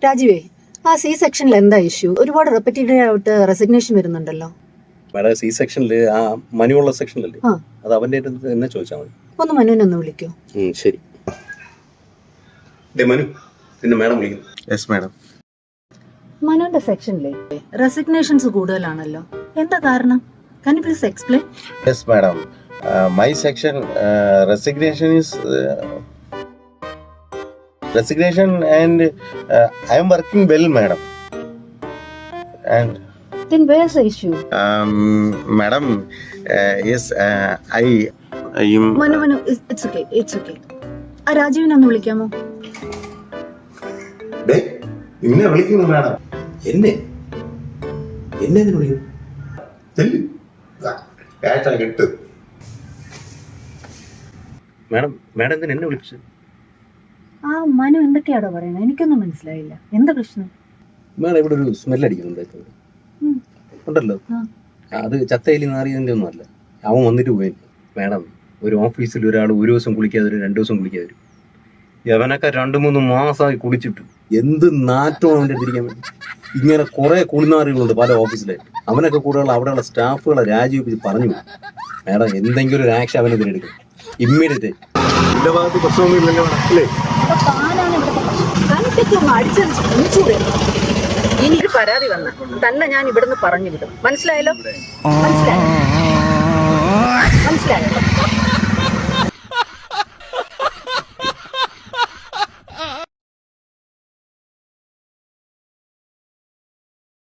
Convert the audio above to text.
രാജീവേ, ആ സി സെക്ഷനിൽ എന്താ ഇഷ്യൂ? ഒരുപാട് റെപ്പറ്റീറ്റീവ് ആയിട്ട് റെസിഗ്നേഷൻ വരുന്നുണ്ടല്ലോ. മാഡം സി സെക്ഷനിൽ ആ മനുവുള്ള സെക്ഷനിലല്ലേ, ആ. അത് അവന്റെ അടുത്ത് എന്നെ ചോദിച്ചാൽ മതി. ഒന്ന് മനുവിനെ ഒന്ന് വിളിക്കോ? ശരി. മനു, പിന്നെ മാഡം വിളിക്കുന്നു. Yes madam. മനുവിന്റെ സെക്ഷനിലെ റെസിഗ്നേഷൻസ് കൂടുതലാണല്ലോ, എന്താ കാരണം? Can you please explain? Yes, madam. My section resignation is resignation, and I am working well, madam. And Then where's the issue? madam, yes, I am. Manu, it's okay, it's okay. ആ രാജീവിനെ ഒന്ന് വിളിക്കാമോ? നിന്നെ വിളിക്കുന്നു madam. എന്നെ എന്തിനു വിളിക്കുന്നു? കിട്ടും madam എന്തിനാ എന്നെ വിളിച്ചത്? ആ മനു എന്തൊക്കെയാണോ പറയണത്? എനിക്കൊന്നും മനസ്സിലായില്ല. എന്താ പ്രശ്നം? മാഡം ഇവിടെ ഒരു സ്മെല്ല് അടിക്കുന്നുണ്ട് ഉണ്ടല്ലോ. അത് ചത്തയിലി നാറിയതിൻ്റെ ഒന്നും അല്ല, അവൻ വന്നിട്ട് പോയി. മാഡം, ഒരു ഓഫീസിൽ ഒരാൾ ഒരു ദിവസം കുളിക്കാതെ വരും, 2 ദിവസം കുളിക്കാതെ വരും. യവനൊക്കെ 2-3 മാസമായി കുളിച്ചിട്ട് എന്ത് നാറ്റവും അവൻ്റെ അടുത്തിരിക്കാൻ വേണ്ടി. ഇങ്ങനെ കുറെ കുളിനാറികളുണ്ട് പല ഓഫീസിലായിട്ട്. അവനൊക്കെ കൂടുതൽ അവിടെയുള്ള സ്റ്റാഫുകളെ രാജിവെപ്പിച്ച് പറഞ്ഞു. മാഡം, എന്തെങ്കിലും ഒരു ആക്ഷൻ അവനെതിരെ എടുക്കും ഇമ്മീഡിയറ്റ്. എന്റെ ഭാഗത്ത് പ്രശ്നമൊന്നും ഇല്ലല്ലോ അല്ലേ? ഇനി ഒരു പരാതി വന്ന തന്നെ ഞാൻ ഇവിടുന്ന് പറഞ്ഞു വിടും. മനസ്സിലായല്ലോ? മനസ്സിലായോ?